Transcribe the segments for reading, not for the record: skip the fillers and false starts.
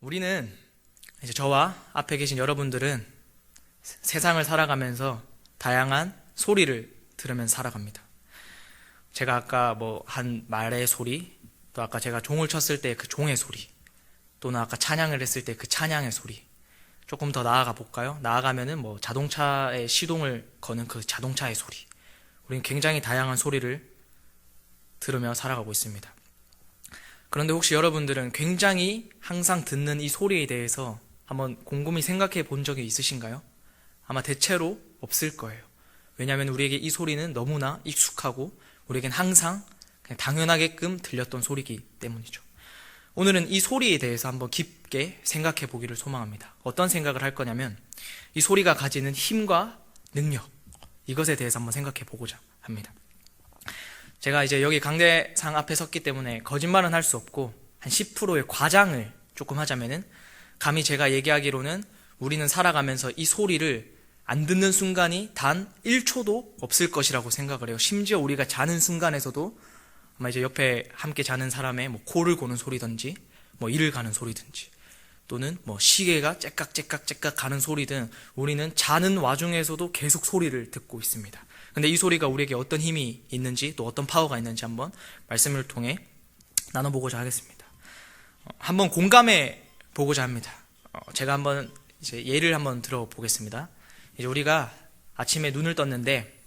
우리는 이제 저와 앞에 계신 여러분들은 세상을 살아가면서 다양한 소리를 들으면서 살아갑니다. 제가 아까 한 말의 소리, 또 아까 제가 종을 쳤을 때 그 종의 소리, 또는 아까 찬양을 했을 때 그 찬양의 소리. 조금 더 나아가 볼까요? 나아가면은 자동차의 시동을 거는 그 자동차의 소리. 우리는 굉장히 다양한 소리를 들으며 살아가고 있습니다. 그런데 혹시 여러분들은 굉장히 항상 듣는 이 소리에 대해서 한번 곰곰이 생각해 본 적이 있으신가요? 아마 대체로 없을 거예요. 왜냐하면 우리에게 이 소리는 너무나 익숙하고 우리에겐 항상 그냥 당연하게끔 들렸던 소리이기 때문이죠. 오늘은 이 소리에 대해서 한번 깊게 생각해 보기를 소망합니다. 어떤 생각을 할 거냐면 이 소리가 가지는 힘과 능력, 이것에 대해서 한번 생각해 보고자 합니다. 제가 이제 여기 강대상 앞에 섰기 때문에 거짓말은 할 수 없고 한 10%의 과장을 조금 하자면은 감히 제가 얘기하기로는 우리는 살아가면서 이 소리를 안 듣는 순간이 단 1초도 없을 것이라고 생각을 해요. 심지어 우리가 자는 순간에서도 아마 이제 옆에 함께 자는 사람의 코를 고는 소리든지 이를 가는 소리든지 또는 시계가 째깍째깍째깍 가는 소리든 우리는 자는 와중에서도 계속 소리를 듣고 있습니다. 근데 이 소리가 우리에게 어떤 힘이 있는지 또 어떤 파워가 있는지 한번 말씀을 통해 나눠보고자 하겠습니다. 한번 공감해 보고자 합니다. 제가 한번 이제 예를 한번 들어보겠습니다. 이제 우리가 아침에 눈을 떴는데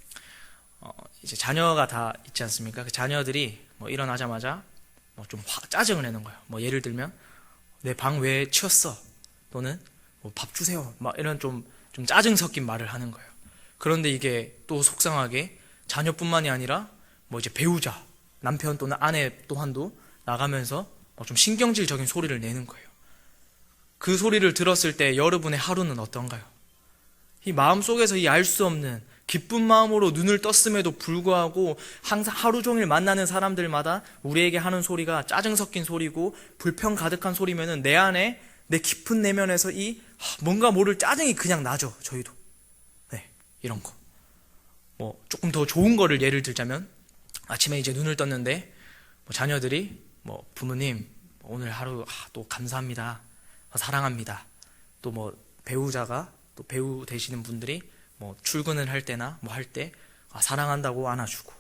이제 자녀가 다 있지 않습니까? 그 자녀들이 일어나자마자 좀 짜증을 내는 거예요. 예를 들면 내 방 왜 치웠어? 또는 밥 주세요. 이런 좀 짜증 섞인 말을 하는 거예요. 그런데 이게 또 속상하게 자녀뿐만이 아니라 이제 배우자, 남편 또는 아내 또한도 나가면서 좀 신경질적인 소리를 내는 거예요. 그 소리를 들었을 때 여러분의 하루는 어떤가요? 이 마음속에서 이 알 수 없는 기쁜 마음으로 눈을 떴음에도 불구하고 항상 하루 종일 만나는 사람들마다 우리에게 하는 소리가 짜증 섞인 소리고 불평 가득한 소리면은 내 안에 내 깊은 내면에서 이 뭔가 모를 짜증이 그냥 나죠. 저희도. 네, 이런 거. 조금 더 좋은 거를 예를 들자면 아침에 이제 눈을 떴는데 자녀들이 부모님 오늘 하루 또 감사합니다. 사랑합니다. 또 배우자가 또 배우 되시는 분들이 출근을 할 때나 할 때 사랑한다고 안아주고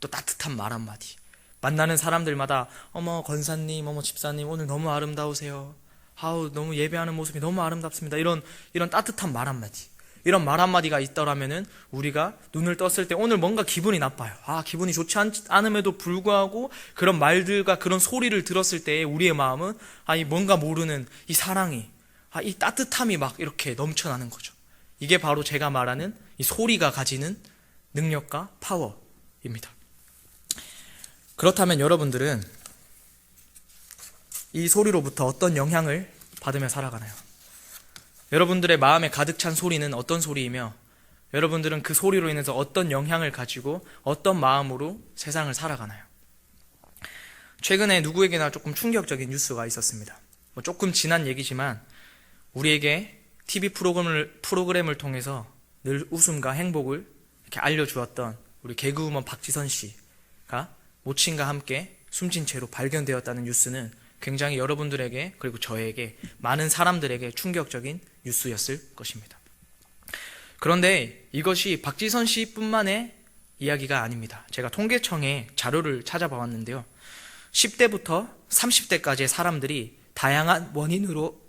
또 따뜻한 말 한마디. 만나는 사람들마다 어머 권사님, 어머 집사님 오늘 너무 아름다우세요. 아우 너무 예배하는 모습이 너무 아름답습니다. 이런 따뜻한 말 한마디. 이런 말 한마디가 있더라면은 우리가 눈을 떴을 때 오늘 뭔가 기분이 나빠요. 기분이 좋지 않음에도 불구하고 그런 말들과 그런 소리를 들었을 때 우리의 마음은 이 뭔가 모르는 이 사랑이 이 따뜻함이 막 이렇게 넘쳐나는 거죠. 이게 바로 제가 말하는 이 소리가 가지는 능력과 파워입니다. 그렇다면 여러분들은 이 소리로부터 어떤 영향을 받으며 살아가나요? 여러분들의 마음에 가득 찬 소리는 어떤 소리이며 여러분들은 그 소리로 인해서 어떤 영향을 가지고 어떤 마음으로 세상을 살아가나요? 최근에 누구에게나 조금 충격적인 뉴스가 있었습니다. 조금 지난 얘기지만 우리에게 TV 프로그램을 통해서 늘 웃음과 행복을 이렇게 알려주었던 우리 개그우먼 박지선 씨가 모친과 함께 숨진 채로 발견되었다는 뉴스는 굉장히 여러분들에게 그리고 저에게 많은 사람들에게 충격적인 뉴스였을 것입니다. 그런데 이것이 박지선 씨뿐만의 이야기가 아닙니다. 제가 통계청에 자료를 찾아봤는데요. 10대부터 30대까지의 사람들이 다양한 원인으로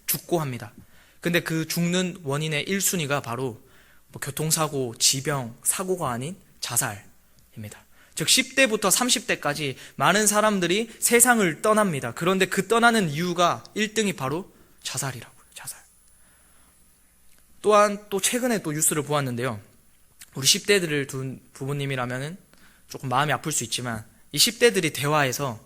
죽고 합니다. 근데 그 죽는 원인의 1순위가 바로 교통사고, 지병, 사고가 아닌 자살입니다. 즉 10대부터 30대까지 많은 사람들이 세상을 떠납니다. 그런데 그 떠나는 이유가 1등이 바로 자살이라고요. 자살. 또한 또 최근에 또 뉴스를 보았는데요. 우리 10대들을 둔 부모님이라면 조금 마음이 아플 수 있지만 이 10대들이 대화에서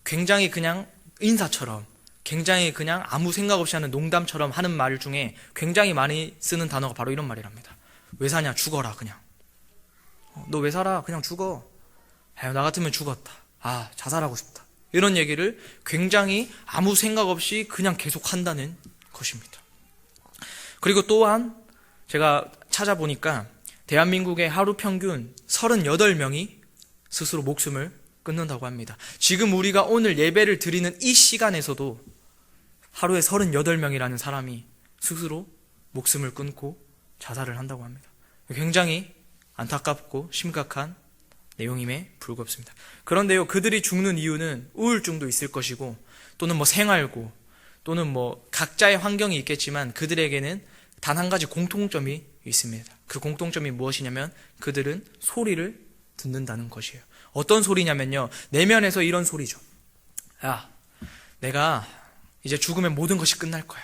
굉장히 그냥 인사처럼 굉장히 그냥 아무 생각 없이 하는 농담처럼 하는 말 중에 굉장히 많이 쓰는 단어가 바로 이런 말이랍니다. 왜 사냐? 죽어라 그냥. 너 왜 살아? 그냥 죽어. 나 같으면 죽었다. 자살하고 싶다. 이런 얘기를 굉장히 아무 생각 없이 그냥 계속 한다는 것입니다. 그리고 또한 제가 찾아보니까 대한민국의 하루 평균 38명이 스스로 목숨을 끊는다고 합니다. 지금 우리가 오늘 예배를 드리는 이 시간에서도 하루에 38명이라는 사람이 스스로 목숨을 끊고 자살을 한다고 합니다. 굉장히 안타깝고 심각한 내용임에 불구하습니다. 그런데요, 그들이 죽는 이유는 우울증도 있을 것이고, 또는 생활고, 또는 각자의 환경이 있겠지만 그들에게는 단 한 가지 공통점이 있습니다. 그 공통점이 무엇이냐면 그들은 소리를 듣는다는 것이에요. 어떤 소리냐면요, 내면에서 이런 소리죠. 야, 내가 이제 죽으면 모든 것이 끝날 거야.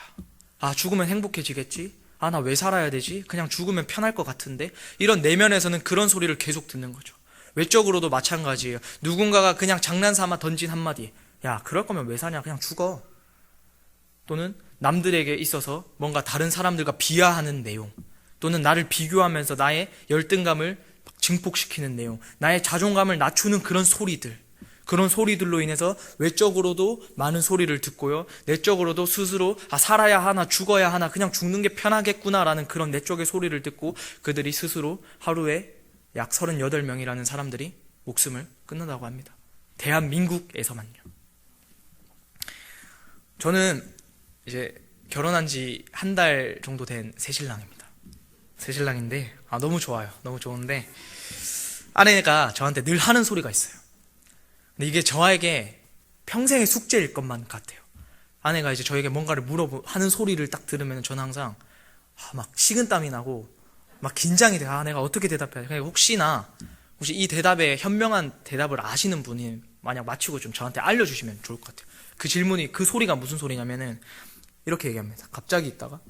죽으면 행복해지겠지? 나 왜 살아야 되지? 그냥 죽으면 편할 것 같은데? 이런 내면에서는 그런 소리를 계속 듣는 거죠. 외적으로도 마찬가지예요. 누군가가 그냥 장난삼아 던진 한마디, 야, 그럴 거면 왜 사냐? 그냥 죽어. 또는 남들에게 있어서 뭔가 다른 사람들과 비하하는 내용, 또는 나를 비교하면서 나의 열등감을 증폭시키는 내용, 나의 자존감을 낮추는 그런 소리들, 그런 소리들로 인해서 외적으로도 많은 소리를 듣고요, 내적으로도 스스로 살아야 하나 죽어야 하나, 그냥 죽는 게 편하겠구나라는 그런 내적의 소리를 듣고 그들이 스스로 하루에 약 38명이라는 사람들이 목숨을 끊는다고 합니다. 대한민국에서만요. 저는 이제 결혼한 지 한 달 정도 된 새신랑입니다. 새신랑인데 너무 좋아요. 너무 좋은데 아내가 저한테 늘 하는 소리가 있어요. 근데 이게 저에게 평생의 숙제일 것만 같아요. 아내가 이제 저에게 뭔가를 하는 소리를 딱 들으면 저는 항상 막 식은땀이 나고 막 긴장이 돼요. 내가 어떻게 대답해야 돼? 혹시 이 대답에 현명한 대답을 아시는 분이 만약 마치고 좀 저한테 알려주시면 좋을 것 같아요. 그 질문이, 그 소리가 무슨 소리냐면은 이렇게 얘기합니다. 갑자기 있다가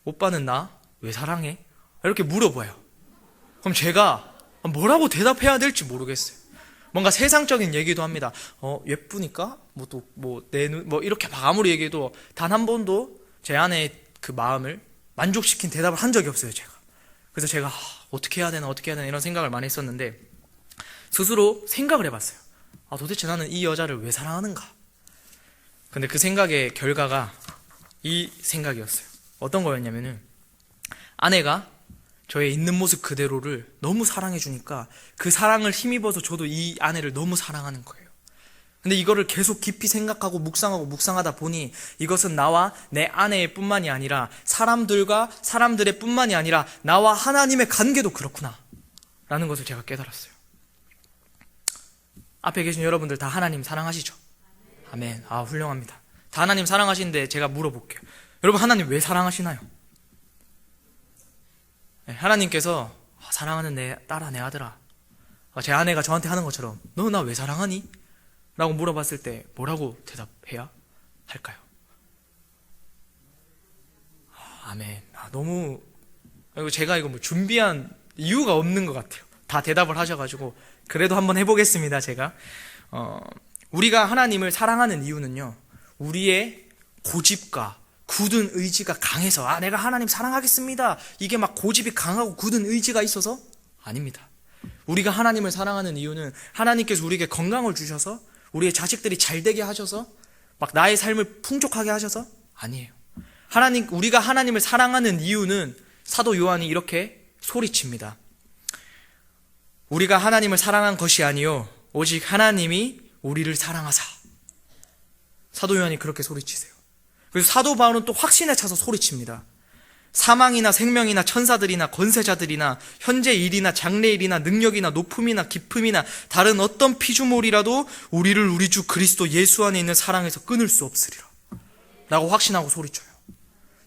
오빠는 나 왜 사랑해? 이렇게 물어봐요. 그럼 제가 뭐라고 대답해야 될지 모르겠어요. 뭔가 세상적인 얘기도 합니다. 예쁘니까? 이렇게 막 아무리 얘기해도 단 한 번도 제 아내의 그 마음을 만족시킨 대답을 한 적이 없어요, 제가. 그래서 제가 어떻게 해야 되나 이런 생각을 많이 했었는데 스스로 생각을 해봤어요. 도대체 나는 이 여자를 왜 사랑하는가? 근데 그 생각의 결과가 이 생각이었어요. 어떤 거였냐면은 아내가 저의 있는 모습 그대로를 너무 사랑해주니까 그 사랑을 힘입어서 저도 이 아내를 너무 사랑하는 거예요. 근데 이거를 계속 깊이 생각하고 묵상하다 보니 이것은 나와 내 아내의 뿐만이 아니라 사람들과 사람들의 뿐만이 아니라 나와 하나님의 관계도 그렇구나 라는 것을 제가 깨달았어요. 앞에 계신 여러분들 다 하나님 사랑하시죠? 아멘. 훌륭합니다. 다 하나님 사랑하시는데 제가 물어볼게요. 여러분, 하나님 왜 사랑하시나요? 하나님께서 사랑하는 내 딸아, 내 아들아, 제 아내가 저한테 하는 것처럼 너 나 왜 사랑하니? 라고 물어봤을 때 뭐라고 대답해야 할까요? 아멘. 너무 제가 이거 준비한 이유가 없는 것 같아요. 다 대답을 하셔가지고 그래도 한번 해보겠습니다. 제가 우리가 하나님을 사랑하는 이유는요, 우리의 고집과 굳은 의지가 강해서 내가 하나님 사랑하겠습니다, 이게 막 고집이 강하고 굳은 의지가 있어서 아닙니다. 우리가 하나님을 사랑하는 이유는 하나님께서 우리에게 건강을 주셔서 우리의 자식들이 잘 되게 하셔서 막 나의 삶을 풍족하게 하셔서 아니에요. 우리가 하나님을 사랑하는 이유는 사도 요한이 이렇게 소리칩니다. 우리가 하나님을 사랑한 것이 아니요 오직 하나님이 우리를 사랑하사. 사도 요한이 그렇게 소리치세요. 그래서 사도 바울은 또 확신에 차서 소리칩니다. 사망이나 생명이나 천사들이나 권세자들이나 현재 일이나 장래일이나 능력이나 높음이나 깊음이나 다른 어떤 피조물이라도 우리를 우리 주 그리스도 예수 안에 있는 사랑에서 끊을 수 없으리라 라고 확신하고 소리쳐요.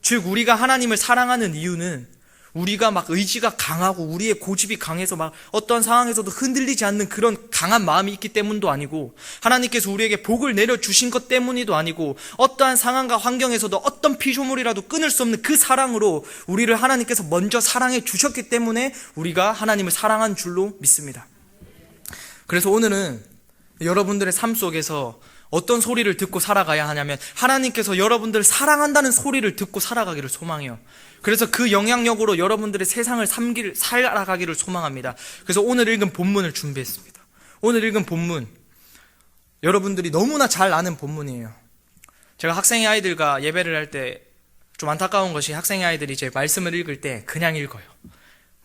즉 우리가 하나님을 사랑하는 이유는 우리가 막 의지가 강하고 우리의 고집이 강해서 막 어떤 상황에서도 흔들리지 않는 그런 강한 마음이 있기 때문도 아니고, 하나님께서 우리에게 복을 내려주신 것 때문이도 아니고, 어떠한 상황과 환경에서도 어떤 피조물이라도 끊을 수 없는 그 사랑으로 우리를 하나님께서 먼저 사랑해 주셨기 때문에 우리가 하나님을 사랑한 줄로 믿습니다. 그래서 오늘은 여러분들의 삶 속에서 어떤 소리를 듣고 살아가야 하냐면 하나님께서 여러분들을 사랑한다는 소리를 듣고 살아가기를 소망해요. 그래서 그 영향력으로 여러분들의 세상을 살아가기를 소망합니다. 그래서 오늘 읽은 본문을 준비했습니다. 오늘 읽은 본문, 여러분들이 너무나 잘 아는 본문이에요. 제가 학생의 아이들과 예배를 할 때 좀 안타까운 것이 학생의 아이들이 제 말씀을 읽을 때 그냥 읽어요.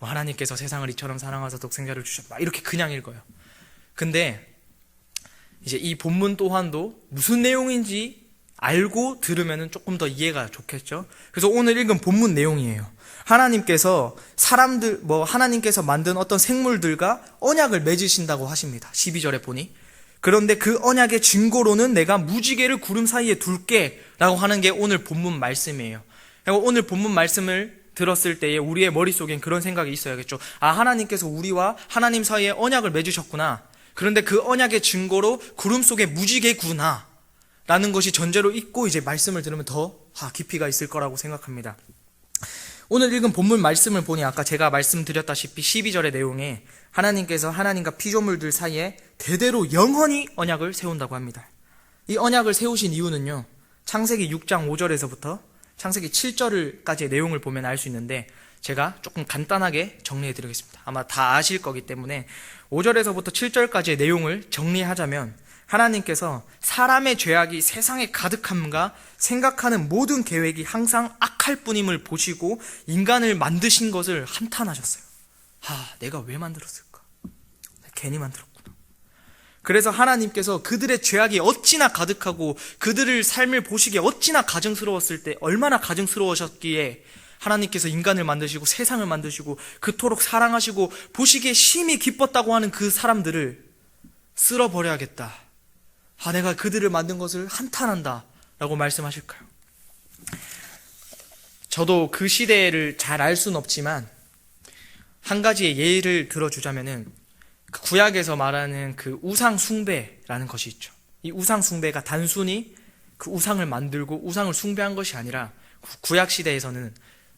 하나님께서 세상을 이처럼 사랑하사 독생자를 주셨다, 이렇게 그냥 읽어요. 근데 이제 이 본문 또한도 무슨 내용인지 알고 들으면 조금 더 이해가 좋겠죠. 그래서 오늘 읽은 본문 내용이에요. 하나님께서 하나님께서 만든 어떤 생물들과 언약을 맺으신다고 하십니다. 12절에 보니. 그런데 그 언약의 증거로는 내가 무지개를 구름 사이에 둘게 라고 하는 게 오늘 본문 말씀이에요. 오늘 본문 말씀을 들었을 때에 우리의 머릿속엔 그런 생각이 있어야겠죠. 하나님께서 우리와 하나님 사이에 언약을 맺으셨구나. 그런데 그 언약의 증거로 구름 속에 무지개구나 라는 것이 전제로 있고, 이제 말씀을 들으면 더 깊이가 있을 거라고 생각합니다. 오늘 읽은 본문 말씀을 보니 아까 제가 말씀드렸다시피 12절의 내용에 하나님께서 하나님과 피조물들 사이에 대대로 영원히 언약을 세운다고 합니다. 이 언약을 세우신 이유는요, 창세기 6장 5절에서부터 창세기 7절까지의 내용을 보면 알 수 있는데, 제가 조금 간단하게 정리해 드리겠습니다. 아마 다 아실 거기 때문에 5절에서부터 7절까지의 내용을 정리하자면, 하나님께서 사람의 죄악이 세상에 가득함과 생각하는 모든 계획이 항상 악할 뿐임을 보시고 인간을 만드신 것을 한탄하셨어요. 내가 왜 만들었을까? 괜히 만들었구나. 그래서 하나님께서 그들의 죄악이 어찌나 가득하고 그들의 삶을 보시기에 어찌나 가증스러웠을 때, 얼마나 가증스러우셨기에 하나님께서 인간을 만드시고 세상을 만드시고 그토록 사랑하시고 보시기에 심히 기뻤다고 하는 그 사람들을 쓸어버려야겠다. 내가 그들을 만든 것을 한탄한다 라고 말씀하실까요? 저도 그 시대를 잘 알 수는 없지만 한 가지의 예를 들어주자면은, 그 구약에서 말하는 그 우상 숭배라는 것이 있죠. 이 우상 숭배가 단순히 그 우상을 만들고 우상을 숭배한 것이 아니라, 구약 시대에서는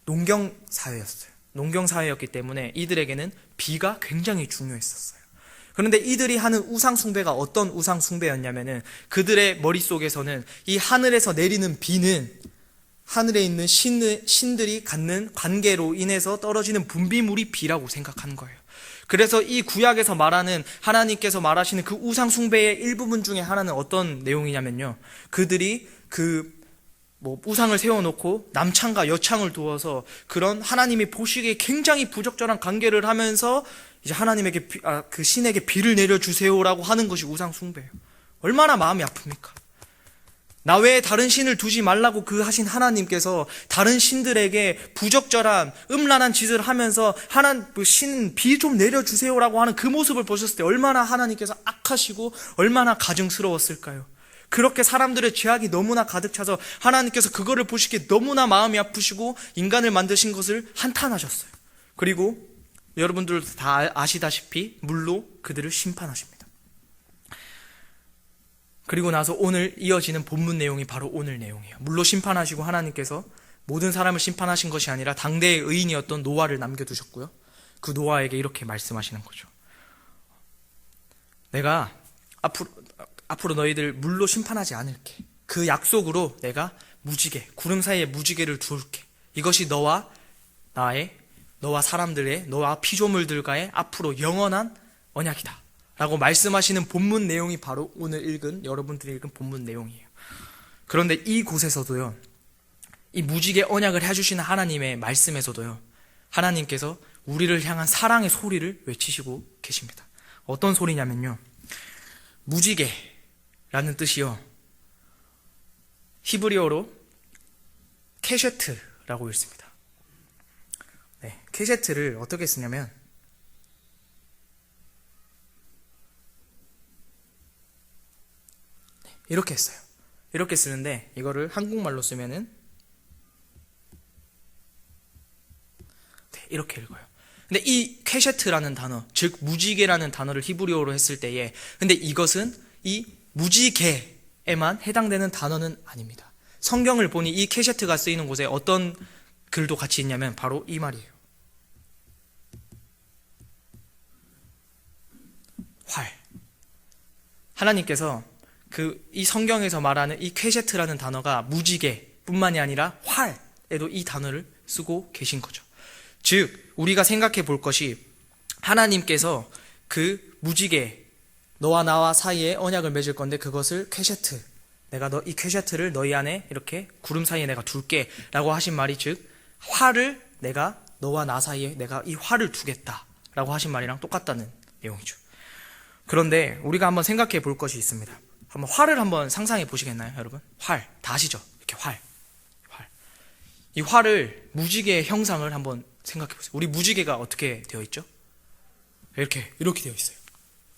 농경 사회였어요. 농경 사회였기 때문에 이들에게는 비가 굉장히 중요했었어요. 그런데 이들이 하는 우상 숭배가 어떤 우상 숭배였냐면은, 그들의 머릿속에서는 이 하늘에서 내리는 비는 하늘에 있는 신들이 갖는 관계로 인해서 떨어지는 분비물이 비라고 생각하는 거예요. 그래서 이 구약에서 말하는, 하나님께서 말하시는 그 우상 숭배의 일부분 중에 하나는 어떤 내용이냐면요, 그들이 우상을 세워놓고 남창과 여창을 두어서 그런 하나님이 보시기에 굉장히 부적절한 관계를 하면서 이제 하나님에게 그 신에게 비를 내려주세요라고 하는 것이 우상 숭배예요. 얼마나 마음이 아픕니까? 나 외에 다른 신을 두지 말라고 그 하신 하나님께서 다른 신들에게 부적절한 음란한 짓을 하면서 신 비 좀 내려주세요라고 하는 그 모습을 보셨을 때 얼마나 하나님께서 악하시고 얼마나 가증스러웠을까요? 그렇게 사람들의 죄악이 너무나 가득 차서 하나님께서 그거를 보시기에 너무나 마음이 아프시고 인간을 만드신 것을 한탄하셨어요. 그리고 여러분들 다 아시다시피 물로 그들을 심판하십니다. 그리고 나서 오늘 이어지는 본문 내용이 바로 오늘 내용이에요. 물로 심판하시고 하나님께서 모든 사람을 심판하신 것이 아니라 당대의 의인이었던 노아를 남겨두셨고요. 그 노아에게 이렇게 말씀하시는 거죠. 내가 앞으로 너희들 물로 심판하지 않을게. 그 약속으로 내가 구름 사이에 무지개를 두을게. 이것이 너와 사람들의, 너와 피조물들과의 앞으로 영원한 언약이다 라고 말씀하시는 본문 내용이 바로 오늘 여러분들이 읽은 본문 내용이에요. 그런데 이곳에서도요, 이 무지개 언약을 해주시는 하나님의 말씀에서도요, 하나님께서 우리를 향한 사랑의 소리를 외치시고 계십니다. 어떤 소리냐면요, 무지개라는 뜻이요, 히브리어로 케셰트라고 읽습니다. 케셰트를 어떻게 쓰냐면, 이렇게 써요. 이렇게 쓰는데, 이거를 한국말로 쓰면은 이렇게 읽어요. 근데 이 케셰트라는 단어, 즉 무지개라는 단어를 히브리어로 했을 때에, 근데 이것은 이 무지개에만 해당되는 단어는 아닙니다. 성경을 보니 이 케셰트가 쓰이는 곳에 어떤 글도 같이 있냐면 바로 이 말이에요. 활. 하나님께서 이 성경에서 말하는 이 퀘셰트라는 단어가 무지개뿐만이 아니라 활에도 이 단어를 쓰고 계신 거죠. 즉 우리가 생각해 볼 것이, 하나님께서 그 무지개, 너와 나와 사이에 언약을 맺을 건데 그것을 퀘셰트, 내가 이 퀘셰트를 너희 안에 이렇게 구름 사이에 내가 둘게 라고 하신 말이, 즉 활을 내가 너와 나 사이에 내가 이 활을 두겠다 라고 하신 말이랑 똑같다는 내용이죠. 그런데 우리가 한번 생각해 볼 것이 있습니다. 활을 한번 상상해 보시겠나요, 여러분? 활. 다 아시죠? 이렇게 활. 이 활을, 무지개의 형상을 한번 생각해 보세요. 우리 무지개가 어떻게 되어 있죠? 이렇게 되어 있어요.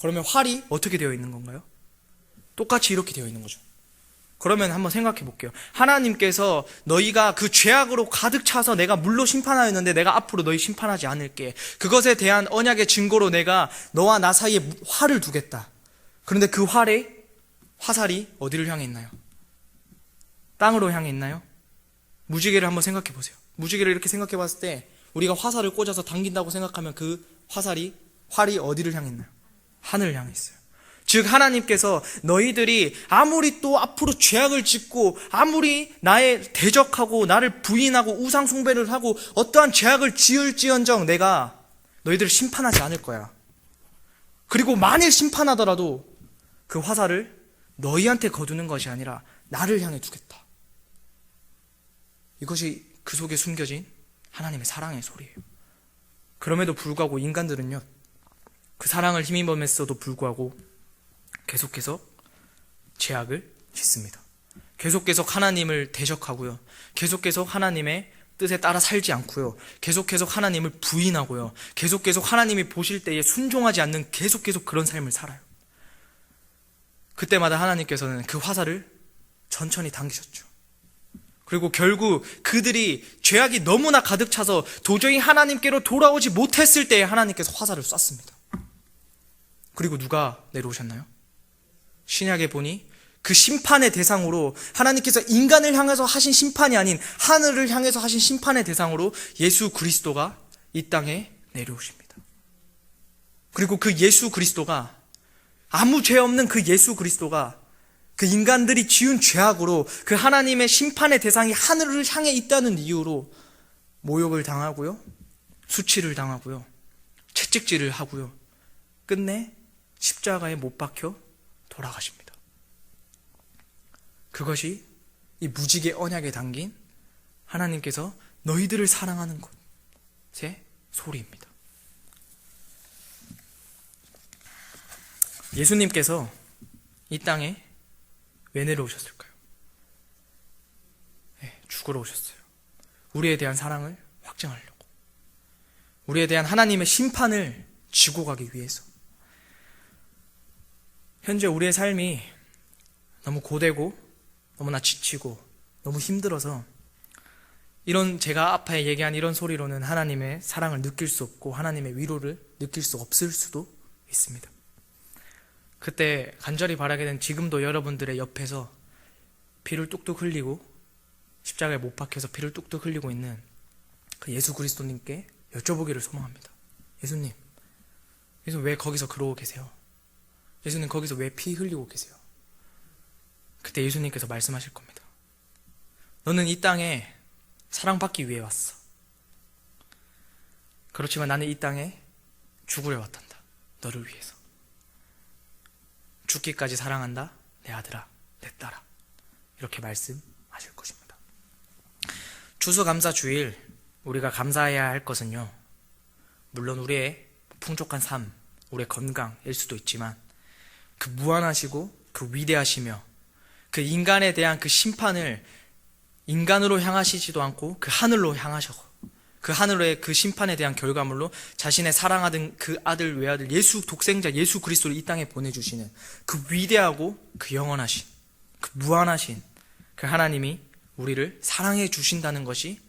그러면 활이 어떻게 되어 있는 건가요? 똑같이 이렇게 되어 있는 거죠. 그러면 한번 생각해 볼게요. 하나님께서 너희가 그 죄악으로 가득 차서 내가 물로 심판하였는데 내가 앞으로 너희 심판하지 않을게. 그것에 대한 언약의 증거로 내가 너와 나 사이에 활을 두겠다. 그런데 그 활의 화살이 어디를 향해 있나요? 땅으로 향해 있나요? 무지개를 한번 생각해 보세요. 무지개를 이렇게 생각해 봤을 때 우리가 화살을 꽂아서 당긴다고 생각하면 그 활이 어디를 향해 있나요? 하늘을 향해 있어요. 즉 하나님께서 너희들이 아무리 또 앞으로 죄악을 짓고 아무리 나에 대적하고 나를 부인하고 우상 숭배를 하고 어떠한 죄악을 지을지언정 내가 너희들을 심판하지 않을 거야. 그리고 만일 심판하더라도 그 화살을 너희한테 거두는 것이 아니라 나를 향해 두겠다. 이것이 그 속에 숨겨진 하나님의 사랑의 소리예요. 그럼에도 불구하고 인간들은요, 그 사랑을 힘입었음에도 불구하고 계속해서 죄악을 짓습니다. 계속해서 하나님을 대적하고요. 계속해서 하나님의 뜻에 따라 살지 않고요. 계속해서 하나님을 부인하고요. 계속해서 하나님이 보실 때에 순종하지 않는 계속 그런 삶을 살아요. 그때마다 하나님께서는 그 화살을 천천히 당기셨죠. 그리고 결국 그들이 죄악이 너무나 가득 차서 도저히 하나님께로 돌아오지 못했을 때에 하나님께서 화살을 쐈습니다. 그리고 누가 내려오셨나요? 신약에 보니 그 심판의 대상으로 하나님께서 인간을 향해서 하신 심판이 아닌 하늘을 향해서 하신 심판의 대상으로 예수 그리스도가 이 땅에 내려오십니다. 그리고 그 예수 그리스도가, 아무 죄 없는 그 예수 그리스도가 그 인간들이 지은 죄악으로 그 하나님의 심판의 대상이 하늘을 향해 있다는 이유로 모욕을 당하고요, 수치를 당하고요, 채찍질을 하고요, 끝내 십자가에 못 박혀 돌아가십니다. 그것이 이 무지개 언약에 담긴 하나님께서 너희들을 사랑하는 것의 소리입니다. 예수님께서 이 땅에 왜 내려오셨을까요? 죽으러 오셨어요. 우리에 대한 사랑을 확증하려고, 우리에 대한 하나님의 심판을 지고 가기 위해서. 현재 우리의 삶이 너무 고되고 너무나 지치고 너무 힘들어서 이런, 제가 앞에 얘기한 이런 소리로는 하나님의 사랑을 느낄 수 없고 하나님의 위로를 느낄 수 없을 수도 있습니다. 그때 간절히 바라게 된, 지금도 여러분들의 옆에서 피를 뚝뚝 흘리고 십자가에 못 박혀서 피를 뚝뚝 흘리고 있는 그 예수 그리스도님께 여쭤보기를 소망합니다. 예수님 왜 거기서 그러고 계세요? 예수님 거기서 왜 피 흘리고 계세요? 그때 예수님께서 말씀하실 겁니다. 너는 이 땅에 사랑받기 위해 왔어. 그렇지만 나는 이 땅에 죽으려 왔단다. 너를 위해서. 죽기까지 사랑한다. 내 아들아, 내 딸아. 이렇게 말씀하실 것입니다. 추수감사 주일 우리가 감사해야 할 것은요, 물론 우리의 풍족한 삶, 우리의 건강일 수도 있지만 그 무한하시고 그 위대하시며 그 인간에 대한 그 심판을 인간으로 향하시지도 않고 그 하늘로 향하셔서 그 하늘의 그 심판에 대한 결과물로 자신의 사랑하던 그 아들 외아들 예수, 독생자 예수 그리스도를 이 땅에 보내주시는 그 위대하고 그 영원하신 그 무한하신 그 하나님이 우리를 사랑해 주신다는 것이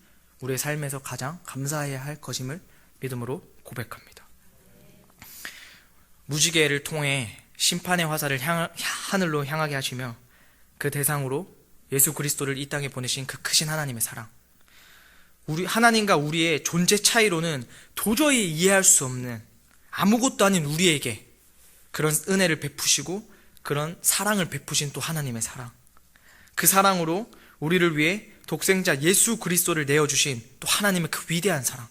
우리의 삶에서 가장 감사해야 할 것임을 믿음으로 고백합니다. 무지개를 통해 심판의 화살을 하늘로 향하게 하시며 그 대상으로 예수 그리스도를 이 땅에 보내신 그 크신 하나님의 사랑, 우리 하나님과 우리의 존재 차이로는 도저히 이해할 수 없는 아무것도 아닌 우리에게 그런 은혜를 베푸시고 그런 사랑을 베푸신 또 하나님의 사랑, 그 사랑으로 우리를 위해 독생자 예수 그리스도를 내어주신 또 하나님의 그 위대한 사랑,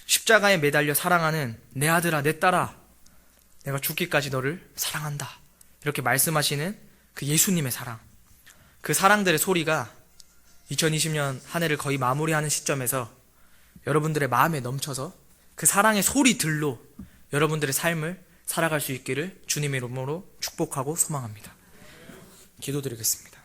십자가에 매달려 사랑하는 내 아들아 내 딸아 내가 죽기까지 너를 사랑한다 이렇게 말씀하시는 그 예수님의 사랑, 그 사랑들의 소리가 2020년 한 해를 거의 마무리하는 시점에서 여러분들의 마음에 넘쳐서 그 사랑의 소리들로 여러분들의 삶을 살아갈 수 있기를 주님의 이름으로 축복하고 소망합니다. 기도드리겠습니다.